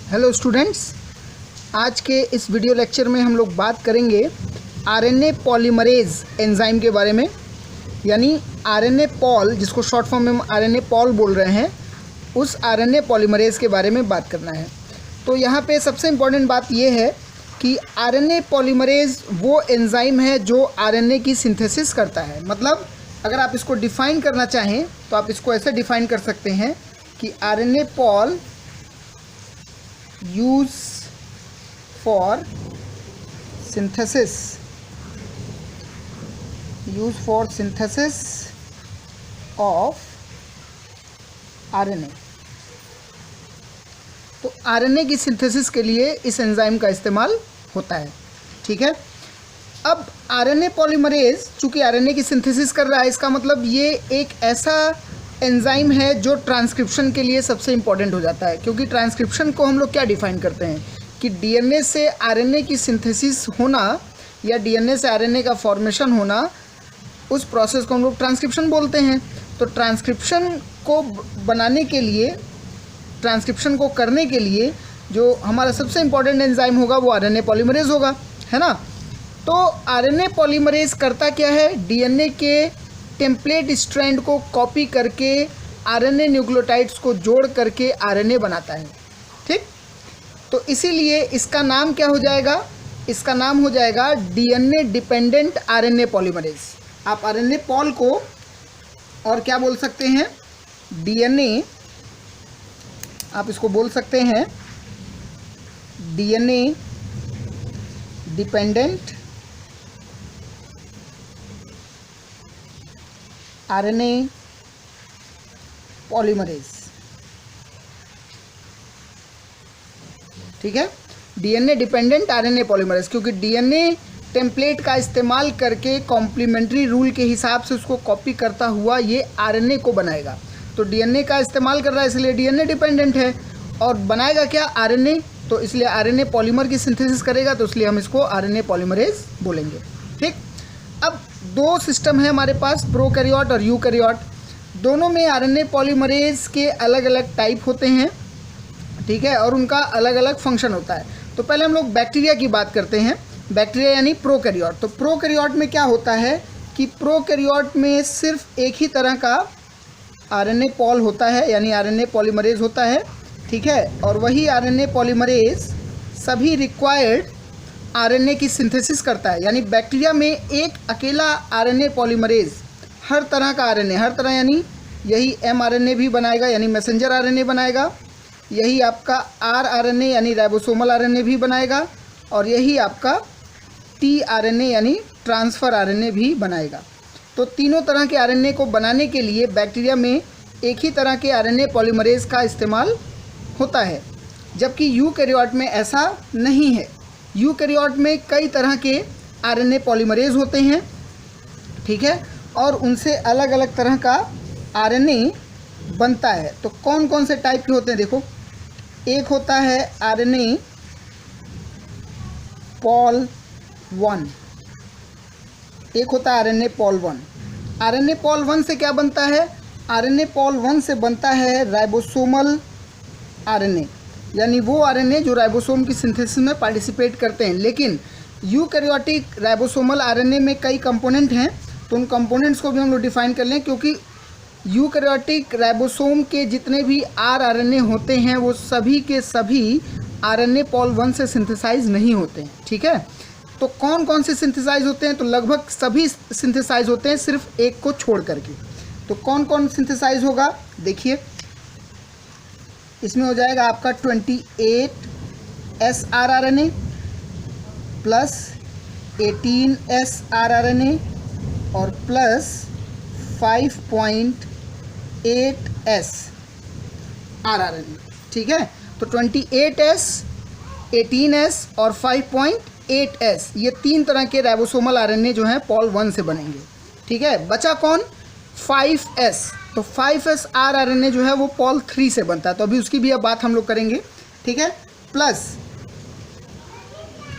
Hello students, आज के इस वीडियो लेक्चर में हम लोग बात करेंगे आरएनए पॉलीमरेज एंजाइम के बारे में। यानी आरएनए पॉल, जिसको शॉर्ट फॉर्म में हम आरएनए पॉल बोल रहे हैं, उस आरएनए पॉलीमरेज के बारे में बात करना है। तो यहाँ पे सबसे इम्पॉर्टेंट बात यह है कि आरएनए पॉलीमरेज वो एंजाइम है जो आरएनए की सिंथेसिस करता है। मतलब अगर आप इसको डिफ़ाइन करना चाहें तो आप इसको ऐसे डिफ़ाइन कर सकते हैं कि RNA pol use for synthesis of RNA. तो आरएनए की सिंथेसिस के लिए इस एंजाइम का इस्तेमाल होता है। ठीक है। अब आरएनए पॉलीमरेज चूँकि आरएनए की सिंथेसिस कर रहा है, इसका मतलब ये एक ऐसा एंजाइम है जो ट्रांसक्रिप्शन के लिए सबसे इम्पॉर्टेंट हो जाता है। क्योंकि ट्रांसक्रिप्शन को हम लोग क्या डिफ़ाइन करते हैं कि डीएनए से आरएनए की सिंथेसिस होना या डीएनए से आरएनए का फॉर्मेशन होना, उस प्रोसेस को हम लोग ट्रांसक्रिप्शन बोलते हैं। तो ट्रांसक्रिप्शन को बनाने के लिए, ट्रांसक्रिप्शन को करने के लिए जो हमारा सबसे इम्पॉर्टेंट एंजाइम होगा वो आरएनए पॉलीमरेज होगा, है ना। तो आरएनए पॉलीमरेज करता क्या है, डीएनए के टेम्पलेट स्ट्रैंड को कॉपी करके आरएनए न्यूक्लियोटाइड्स को जोड़ करके आरएनए बनाता है। ठीक। तो इसीलिए इसका नाम क्या हो जाएगा, इसका नाम हो जाएगा डीएनए डिपेंडेंट आरएनए पॉलीमरेज। आप आरएनए पॉल को और क्या बोल सकते हैं, डीएनए, आप इसको बोल सकते हैं डीएनए डिपेंडेंट आरएनए पॉलीमरेज। ठीक है, डीएनए डिपेंडेंट आरएनए पॉलीमरेज, क्योंकि डीएनए टेम्पलेट का इस्तेमाल करके कॉम्प्लीमेंट्री रूल के हिसाब से उसको कॉपी करता हुआ ये आरएनए को बनाएगा। तो डीएनए का इस्तेमाल कर रहा है इसलिए डीएनए डिपेंडेंट है, और बनाएगा क्या, आरएनए। तो इसलिए आरएनए पॉलीमर की सिंथेसिस करेगा, तो इसलिए हम इसको आरएनए पॉलीमरेज बोलेंगे। ठीक। अब दो सिस्टम है हमारे पास, प्रोकैरियोट और यूकैरियोट। दोनों में आरएनए पॉलीमरेज के अलग अलग टाइप होते हैं। ठीक है, और उनका अलग अलग फंक्शन होता है। तो पहले हम लोग बैक्टीरिया की बात करते हैं। बैक्टीरिया यानी प्रोकैरियोट। तो प्रोकैरियोट में क्या होता है कि प्रोकैरियोट में सिर्फ एक ही तरह का आरएनए पॉल होता है, यानी आरएनए पॉलीमरेज होता है। ठीक है, और वही आरएनए पॉलीमरेज सभी रिक्वायर्ड आरएनए की सिंथेसिस करता है। यानी बैक्टीरिया में एक अकेला आरएनए पॉलीमरेज हर तरह का आरएनए, हर तरह यानी यही एमआरएनए भी बनाएगा, यानी मैसेंजर आरएनए बनाएगा, यही आपका आरआरएनए यानी राइबोसोमल आरएनए भी बनाएगा, और यही आपका टीआरएनए यानी ट्रांसफ़र आरएनए भी बनाएगा। तो तीनों तरह के आरएनए को बनाने के लिए बैक्टीरिया में एक ही तरह के आरएनए पॉलीमरेज का इस्तेमाल होता है, जबकि यूकैरियोट में ऐसा नहीं है। यूकैरियोट में कई तरह के आरएनए पॉलीमरेज होते हैं। ठीक है, और उनसे अलग अलग तरह का आरएनए बनता है। तो कौन कौन से टाइप के होते हैं, देखो। एक होता है आरएनए पॉल 1, एक होता है आरएनए पॉल 1। आरएनए पॉल 1 से क्या बनता है, आरएनए पॉल 1 से बनता है राइबोसोमल आरएनए, यानी वो आरएनए जो राइबोसोम की सिंथेसिस में पार्टिसिपेट करते हैं। लेकिन यूकैरियोटिक राइबोसोमल आरएनए में कई कंपोनेंट हैं, तो उन कंपोनेंट्स को भी हम लोग डिफाइन कर लें, क्योंकि यूकैरियोटिक राइबोसोम के जितने भी आरएनए होते हैं वो सभी के सभी आरएनए पॉल 1 से सिंथेसाइज नहीं होते हैं। ठीक है, तो कौन कौन से सिंथेसाइज होते हैं, तो लगभग सभी सिंथेसाइज होते हैं, सिर्फ एक को छोड़ करके। तो कौन कौन सिंथेसाइज होगा, देखिए। इसमें हो जाएगा आपका 28 srRNA प्लस 18 srRNA और प्लस 5.8 srRNA। ठीक है, तो 28S, 18S और 5.8S, ये तीन तरह के राइबोसोमल आरएनए जो हैं पॉल 1 से बनेंगे। ठीक है, बचा कौन, 5S। तो 5S आरआरएनए जो है वो पॉल 3 से बनता है, तो अभी उसकी भी अब बात हम लोग करेंगे। ठीक है, प्लस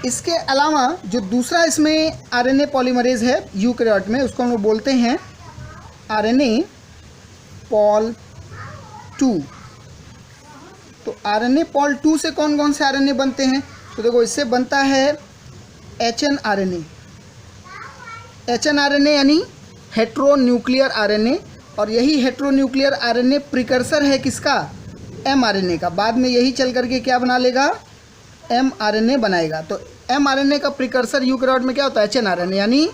इसके अलावा जो दूसरा इसमें आरएनए पॉलीमरेज है यूकैरियोट में, उसको हम लोग बोलते हैं आरएनए पॉल 2। तो आरएनए पॉल 2 से कौन कौन से आरएनए बनते हैं? तो देखो इससे बनता है HNRNA। HNRNA यानी हेट्रोन्यूक्लियर आरएनए, और यही हेट्रोन्यूक्लियर आरएनए प्रिकर्सर है किसका? mRNA का। बाद में यही चल करके क्या बना लेगा? mRNA बनाएगा। तो mRNA का प्रिकर्सर यूकैरियोट में क्या होता है? HNRNA। यानी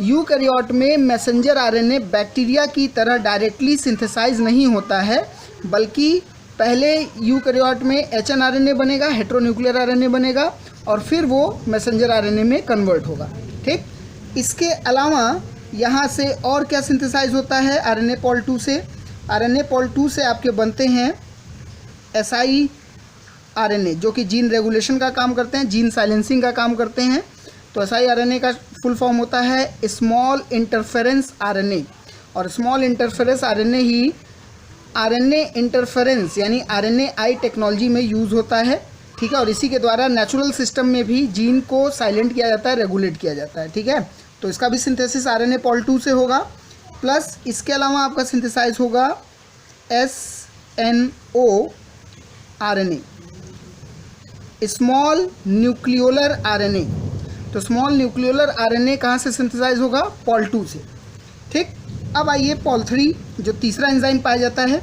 यूकैरियोट में मैसेंजर आरएनए बैक्टीरिया की तरह डायरेक्टली सिंथेसाइज नहीं होता है, बल्कि पहले यूकैरियोट में HNRNA बनेगा, हेट्रोन्यूक्लियर आरएनए बनेगा, और फिर वो मैसेंजर आरएनए में कन्वर्ट होगा। ठीक, इसके अलावा यहाँ से और क्या सिंथेसाइज होता है आरएनए पॉल 2 से? आरएनए पॉल 2 से आपके बनते हैं siRNA, जो कि जीन रेगुलेशन का काम करते हैं, जीन साइलेंसिंग का काम करते हैं। तो siRNA का फुल फॉर्म होता है स्मॉल इंटरफेरेंस आरएनए, और स्मॉल इंटरफेरेंस आरएनए ही आरएनए इंटरफेरेंस यानी RNAi टेक्नोलॉजी में यूज़ होता है। ठीक है, और इसी के द्वारा नेचुरल सिस्टम में भी जीन को साइलेंट किया जाता है, रेगुलेट किया जाता है। ठीक है, तो इसका भी सिंथेसिस आरएनए पॉल 2 से होगा, प्लस इसके अलावा आपका सिंथेसाइज होगा SNO RNA, small nucleolar RNA. तो स्मॉल न्यूक्लियोलर आरएनए कहाँ से सिंथेसाइज होगा? पॉल 2 से। ठीक, अब आइए पॉल 3, जो तीसरा एंजाइम पाया जाता है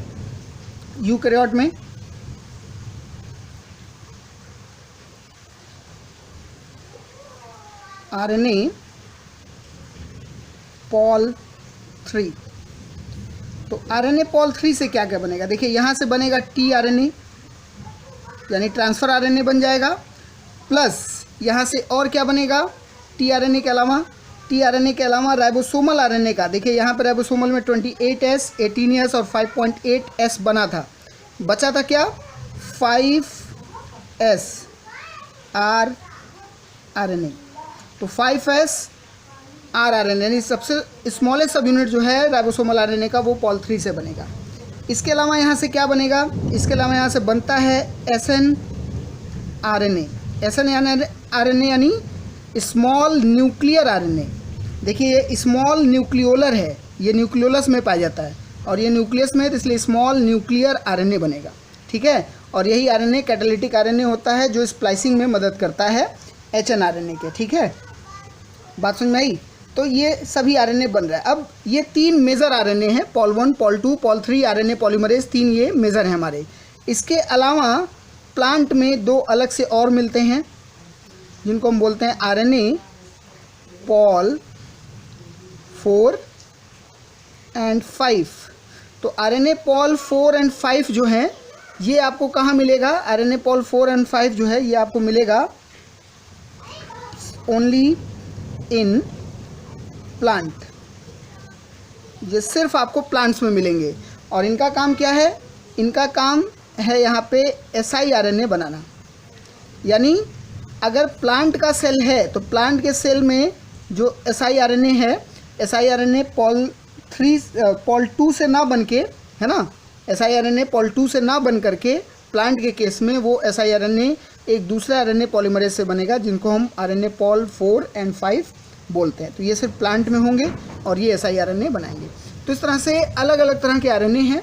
यूकैरियोट में। RNA pol 3। तो आरएनए पॉल 3 से क्या क्या बनेगा? देखिए यहाँ से बनेगा tRNA यानी ट्रांसफ़र आरएनए बन जाएगा, प्लस यहाँ से और क्या बनेगा tRNA के अलावा? tRNA के अलावा राइबोसोमल आरएनए का। देखिए यहाँ पर राइबोसोमल में 28S, 18S और 5.8S बना था, बचा था क्या? 5S rRNA। तो 5S rRNA यानी सबसे स्मॉलेस्ट सब यूनिट जो है राइबोसोमल आरएनए का, वो पॉल 3 से बनेगा। इसके अलावा यहाँ से क्या बनेगा? इसके अलावा यहाँ से बनता है SNRNA। SNRNA यानी स्मॉल न्यूक्लियर आरएनए। देखिए ये स्मॉल न्यूक्लियोलर है, ये न्यूक्लियोलस में पाया जाता है, और ये न्यूक्लियस में है, तो इसलिए स्मॉल न्यूक्लियर आरएनए बनेगा। ठीक है, और यही आरएनए कैटालिटिक आरएनए होता है जो स्प्लाइसिंग में मदद करता है HNRNA के। ठीक है, बात समझ में आई? तो ये सभी आरएनए बन रहा है। अब ये 3 मेजर आरएनए हैं, Paul 1, Paul 2, Paul 3 RNA polymerase, 3 ये मेजर हैं हमारे। इसके अलावा प्लांट में 2 अलग से और मिलते हैं, जिनको हम बोलते हैं आरएनए पॉल 4 एंड 5। तो आरएनए पॉल 4 एंड 5 जो हैं, ये आपको कहाँ मिलेगा? आरएनए पॉल 4 एंड 5 जो है ये आपको मिलेगा ओनली इन प्लांट। ये सिर्फ आपको प्लांट्स में मिलेंगे, और इनका काम क्या है? इनका काम है यहाँ पे siRNA बनाना। यानी अगर प्लांट का सेल है तो प्लांट के सेल में जो siRNA है, siRNA पॉल 2 से ना बन के, है ना, siRNA पॉल 2 से ना बन करके प्लांट के केस में वो siRNA एक दूसरे आरएनए पॉलीमरेज से बनेगा, जिनको हम आरएनए पॉल 4 एंड 5 बोलते हैं। तो ये सिर्फ प्लांट में होंगे और ये siRNA बनाएंगे। तो इस तरह से अलग अलग तरह के आरएनए हैं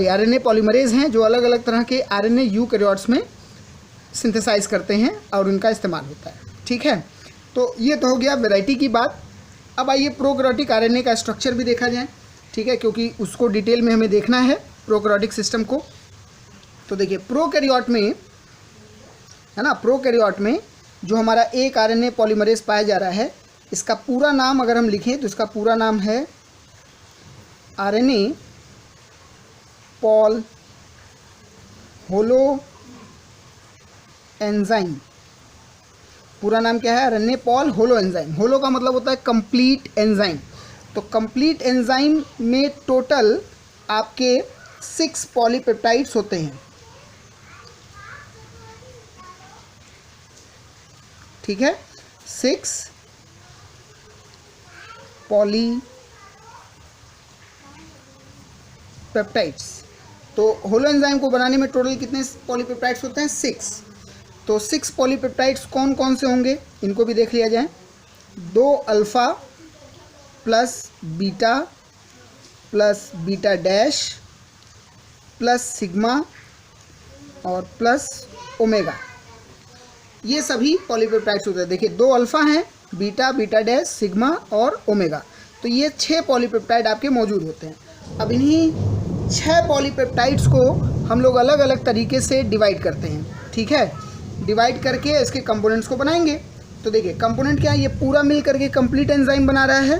आरएनए पॉलीमरेज हैं जो अलग अलग तरह के आरएनए यूकैरियोट्स में सिंथेसाइज करते हैं और उनका इस्तेमाल होता है। ठीक है, तो ये तो हो गया वैरायटी की बात। अब आइए प्रोकैरियोटिक आरएनए का स्ट्रक्चर भी देखा जाए। ठीक है, क्योंकि उसको डिटेल में हमें देखना है प्रोकैरियोटिक सिस्टम को। तो देखिए प्रोकैरियोट में, है ना, प्रोकैरियोट में जो हमारा एक आरएनए पॉलीमरेज पाया जा रहा है, इसका पूरा नाम अगर हम लिखें तो इसका पूरा नाम है आरएनए पॉल होलो एंजाइम। पूरा नाम क्या है? RNA pol holo enzyme. Holo का मतलब होता है कंप्लीट एंजाइम। तो कंप्लीट एंजाइम में टोटल आपके 6 पॉलीपेप्टाइड्स होते हैं। ठीक है, 6 पॉलीपेप्टाइड्स। तो होलो एंजाइम को बनाने में टोटल कितने पॉलीपेप्टाइड्स होते हैं? 6। तो 6 पॉलीपेप्टाइड्स कौन कौन से होंगे इनको भी देख लिया जाए। 2 alpha plus beta dash plus sigma और प्लस ओमेगा, ये सभी पॉलीपेप्टाइड्स होते हैं। देखिए 2 अल्फ़ा हैं, बीटा, बीटा डैश, सिग्मा और ओमेगा, तो ये 6 पॉलीपेप्टाइड आपके मौजूद होते हैं। अब इन्हीं 6 पॉलीपेप्टाइड्स को हम लोग अलग अलग तरीके से डिवाइड करते हैं, ठीक है। डिवाइड करके इसके कंपोनेंट्स को बनाएंगे। तो देखिए कंपोनेंट क्या है, ये पूरा मिल करके कंप्लीट एंजाइम बना रहा है,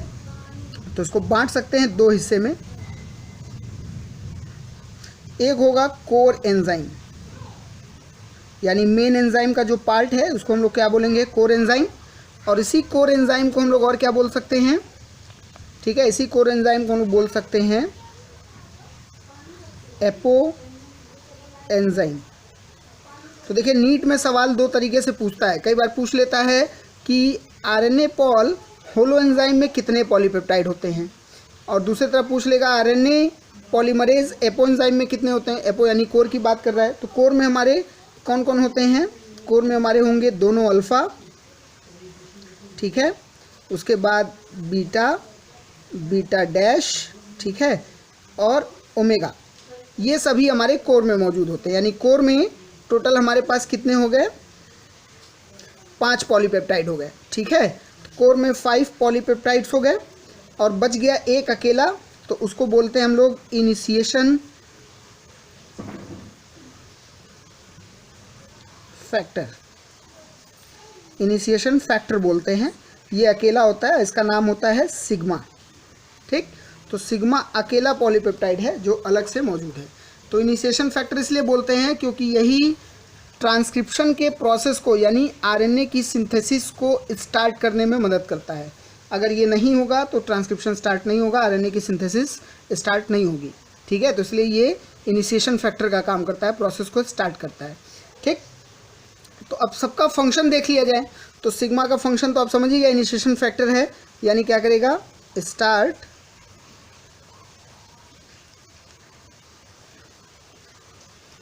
तो इसको बांट सकते हैं 2 हिस्से में। एक होगा कोर एंजाइम, यानी मेन एंजाइम का जो पार्ट है उसको हम लोग क्या बोलेंगे, कोर एंजाइम। और इसी कोर एंजाइम को हम लोग और क्या बोल सकते हैं, ठीक है, इसी कोर एंजाइम को हम लोग बोल सकते हैं एपो एंजाइम। तो देखिए नीट में सवाल 2 तरीके से पूछता है, कई बार पूछ लेता है कि आरएनए पॉल होलो एंजाइम में कितने पॉलीपेप्टाइड होते हैं, और दूसरी तरफ पूछ लेगा आरएनए पॉलीमरेज एपो एंजाइम में कितने होते हैं। एपो यानी कोर की बात कर रहा है, तो कोर में हमारे कौन कौन होते हैं, कोर में हमारे होंगे दोनों अल्फ़ा, ठीक है, उसके बाद बीटा, बीटा डैश, ठीक है, और ओमेगा, ये सभी हमारे कोर में मौजूद होते हैं। यानी कोर में टोटल हमारे पास कितने हो गए, 5 पॉलीपेप्टाइड हो गए, ठीक है। कोर में 5 पॉलीपेप्टाइड्स हो गए और बच गया एक अकेला, तो उसको बोलते हैं हम लोग इनिशिएशन फैक्टर, इनिशिएशन फैक्टर बोलते हैं। ये अकेला होता है, इसका नाम होता है सिग्मा, ठीक। तो सिग्मा अकेला पॉलीपेप्टाइड है जो अलग से मौजूद है। तो इनिशिएशन फैक्टर इसलिए बोलते हैं क्योंकि यही ट्रांसक्रिप्शन के प्रोसेस को, यानी आरएनए की सिंथेसिस को स्टार्ट करने में मदद करता है। अगर ये नहीं होगा तो ट्रांसक्रिप्शन स्टार्ट नहीं होगा, आरएनए की सिंथेसिस स्टार्ट नहीं होगी, ठीक है। तो इसलिए ये इनिशिएशन फैक्टर का काम करता है, प्रोसेस को स्टार्ट करता है, ठीक। तो अब सबका फंक्शन देख लिया जाए, तो सिग्मा का फंक्शन तो आप समझिएगा, इनिशिएशन फैक्टर है, यानी क्या करेगा, स्टार्ट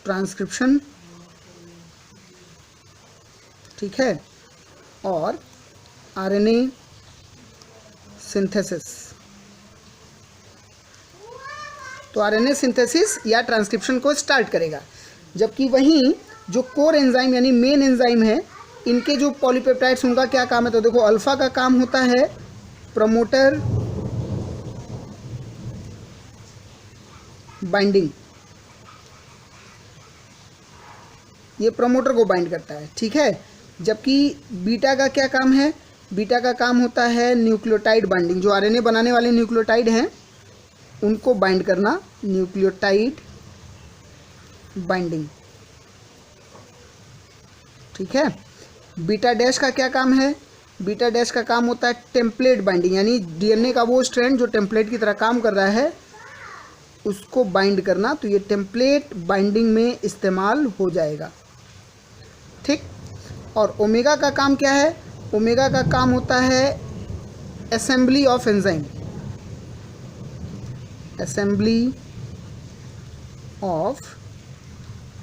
ट्रांसक्रिप्शन, ठीक है, और आरएनए सिंथेसिस। तो आरएनए सिंथेसिस या ट्रांसक्रिप्शन को स्टार्ट करेगा। जबकि वहीं जो कोर एंजाइम यानी मेन एंजाइम है, इनके जो पॉलीपेप्टाइड्स उनका क्या काम है, तो देखो अल्फा का काम होता है प्रमोटर बाइंडिंग, ये प्रमोटर को बाइंड करता है, ठीक है। जबकि बीटा का क्या काम है, बीटा का काम होता है न्यूक्लियोटाइड बाइंडिंग, जो आरएनए बनाने वाले न्यूक्लियोटाइड हैं उनको बाइंड करना, न्यूक्लियोटाइड बाइंडिंग, ठीक है। बीटा डैश का क्या काम है, बीटा डैश का काम होता है टेम्पलेट बाइंडिंग, यानी डीएनए का वो स्ट्रैंड जो टेम्पलेट की तरह काम कर रहा है उसको बाइंड करना, तो ये टेम्पलेट बाइंडिंग में इस्तेमाल हो जाएगा, ठीक। और ओमेगा का काम क्या है, ओमेगा का काम होता है assembly of enzyme, assembly of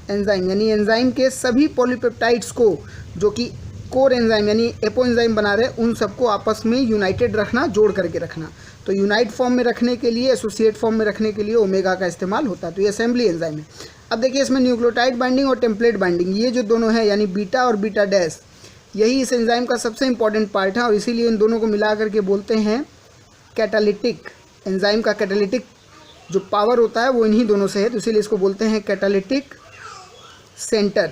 enzyme, यानी एंजाइम के सभी पॉलीपेप्टाइड्स को जो कि कोर एंजाइम यानी एपो एंजाइम बना रहे हैं उन सबको आपस में यूनाइटेड रखना, जोड़ करके रखना। तो यूनाइट फॉर्म में रखने के लिए, एसोसिएट फॉर्म में रखने के लिए ओमेगा का इस्तेमाल होता है। तो ये असेंबली एंजाइम है। अब देखिए इसमें न्यूक्लियोटाइड बाइंडिंग और टेम्पलेट बाइंडिंग, ये जो दोनों है यानी बीटा और बीटा डैश, यही इस एंजाइम का सबसे इंपॉर्टेंट पार्ट है और इसीलिए इन दोनों को मिला करके बोलते हैं कैटालिटिक। एंजाइम का कैटालिटिक जो पावर होता है वो इन्हीं दोनों से है, तो इसीलिए इसको बोलते हैं कैटालिटिक सेंटर।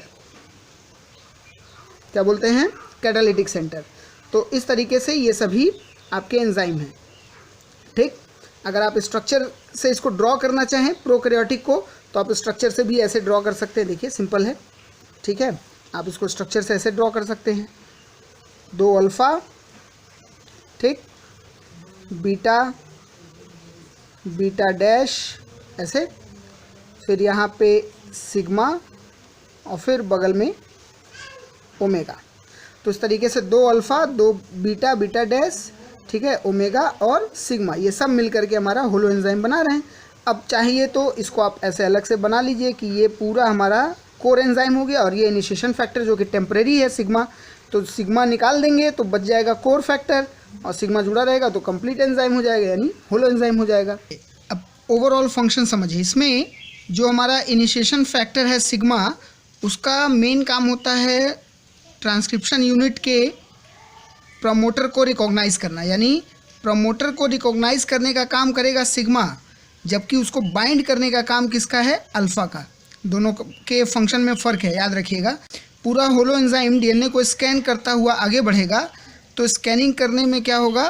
क्या बोलते हैं, कैटालिटिक सेंटर। तो इस तरीके से ये सभी आपके एंजाइम हैं, ठीक। अगर आप स्ट्रक्चर से इसको ड्रॉ करना चाहें प्रोकैरियोटिक को, तो आप स्ट्रक्चर से भी ऐसे ड्रॉ कर सकते हैं। देखिए सिंपल है, ठीक है, आप इसको स्ट्रक्चर से ऐसे ड्रॉ कर सकते हैं, 2 अल्फ़ा, ठीक, बीटा, बीटा डैश ऐसे, फिर यहाँ पे सिग्मा और फिर बगल में ओमेगा। तो इस तरीके से 2 अल्फ़ा, 2 बीटा, बीटा डैश, ठीक है, ओमेगा और सिग्मा, ये सब मिल करके हमारा होलो एंजाइम बना रहे हैं। अब चाहिए तो इसको आप ऐसे अलग से बना लीजिए कि ये पूरा हमारा कोर एंजाइम हो गया और ये इनिशिएशन फैक्टर जो कि टेम्परेरी है सिग्मा, तो सिग्मा निकाल देंगे तो बच जाएगा कोर फैक्टर और सिग्मा जुड़ा रहेगा तो कंप्लीट एंजाइम हो जाएगा, यानी होलो एंजाइम हो जाएगा। अब ओवरऑल फंक्शन समझिए, इसमें जो हमारा इनिशिएशन फैक्टर है सिग्मा, उसका मेन काम होता है ट्रांसक्रिप्शन यूनिट के प्रमोटर को रिकॉग्नाइज़ करना, यानी प्रमोटर को रिकॉग्नाइज़ करने का काम करेगा सिग्मा, जबकि उसको बाइंड करने का काम किसका है, अल्फ़ा का। दोनों के फंक्शन में फ़र्क है, याद रखिएगा। पूरा होलो एंजाइम डीएनए को स्कैन करता हुआ आगे बढ़ेगा, तो स्कैनिंग करने में क्या होगा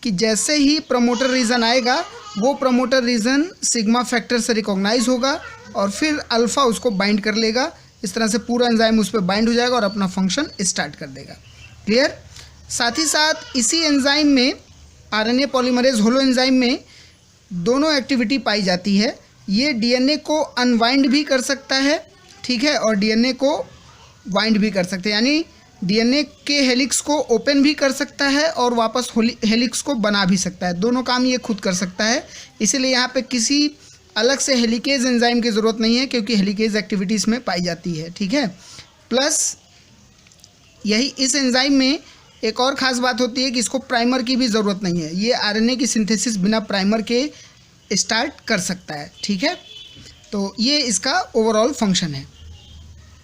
कि जैसे ही प्रमोटर रीजन आएगा वो प्रमोटर रीजन सिग्मा फैक्टर से रिकॉग्नाइज होगा और फिर अल्फ़ा उसको बाइंड कर लेगा। इस तरह से पूरा एंजाइम उस पर बाइंड हो जाएगा और अपना फंक्शन स्टार्ट कर देगा। क्लियर। साथ ही साथ इसी एंजाइम में, आरएनए पॉलीमरेज होलो एंजाइम में, दोनों एक्टिविटी पाई जाती है। ये डीएनए को अनवाइंड भी कर सकता है, ठीक है, और डीएनए को वाइंड भी कर सकते हैं, यानी डीएनए के हेलिक्स को ओपन भी कर सकता है और वापस हेलिक्स को बना भी सकता है। दोनों काम ये खुद कर सकता है। इसीलिए यहाँ पे किसी अलग से हेलिकेज एंजाइम की ज़रूरत नहीं है, क्योंकि हेलिकेज एक्टिविटी इसमें पाई जाती है, ठीक है। प्लस यही इस एंजाइम में एक और ख़ास बात होती है कि इसको प्राइमर की भी ज़रूरत नहीं है। ये आरएनए की सिंथेसिस बिना प्राइमर के स्टार्ट कर सकता है, ठीक है। तो ये इसका ओवरऑल फंक्शन है।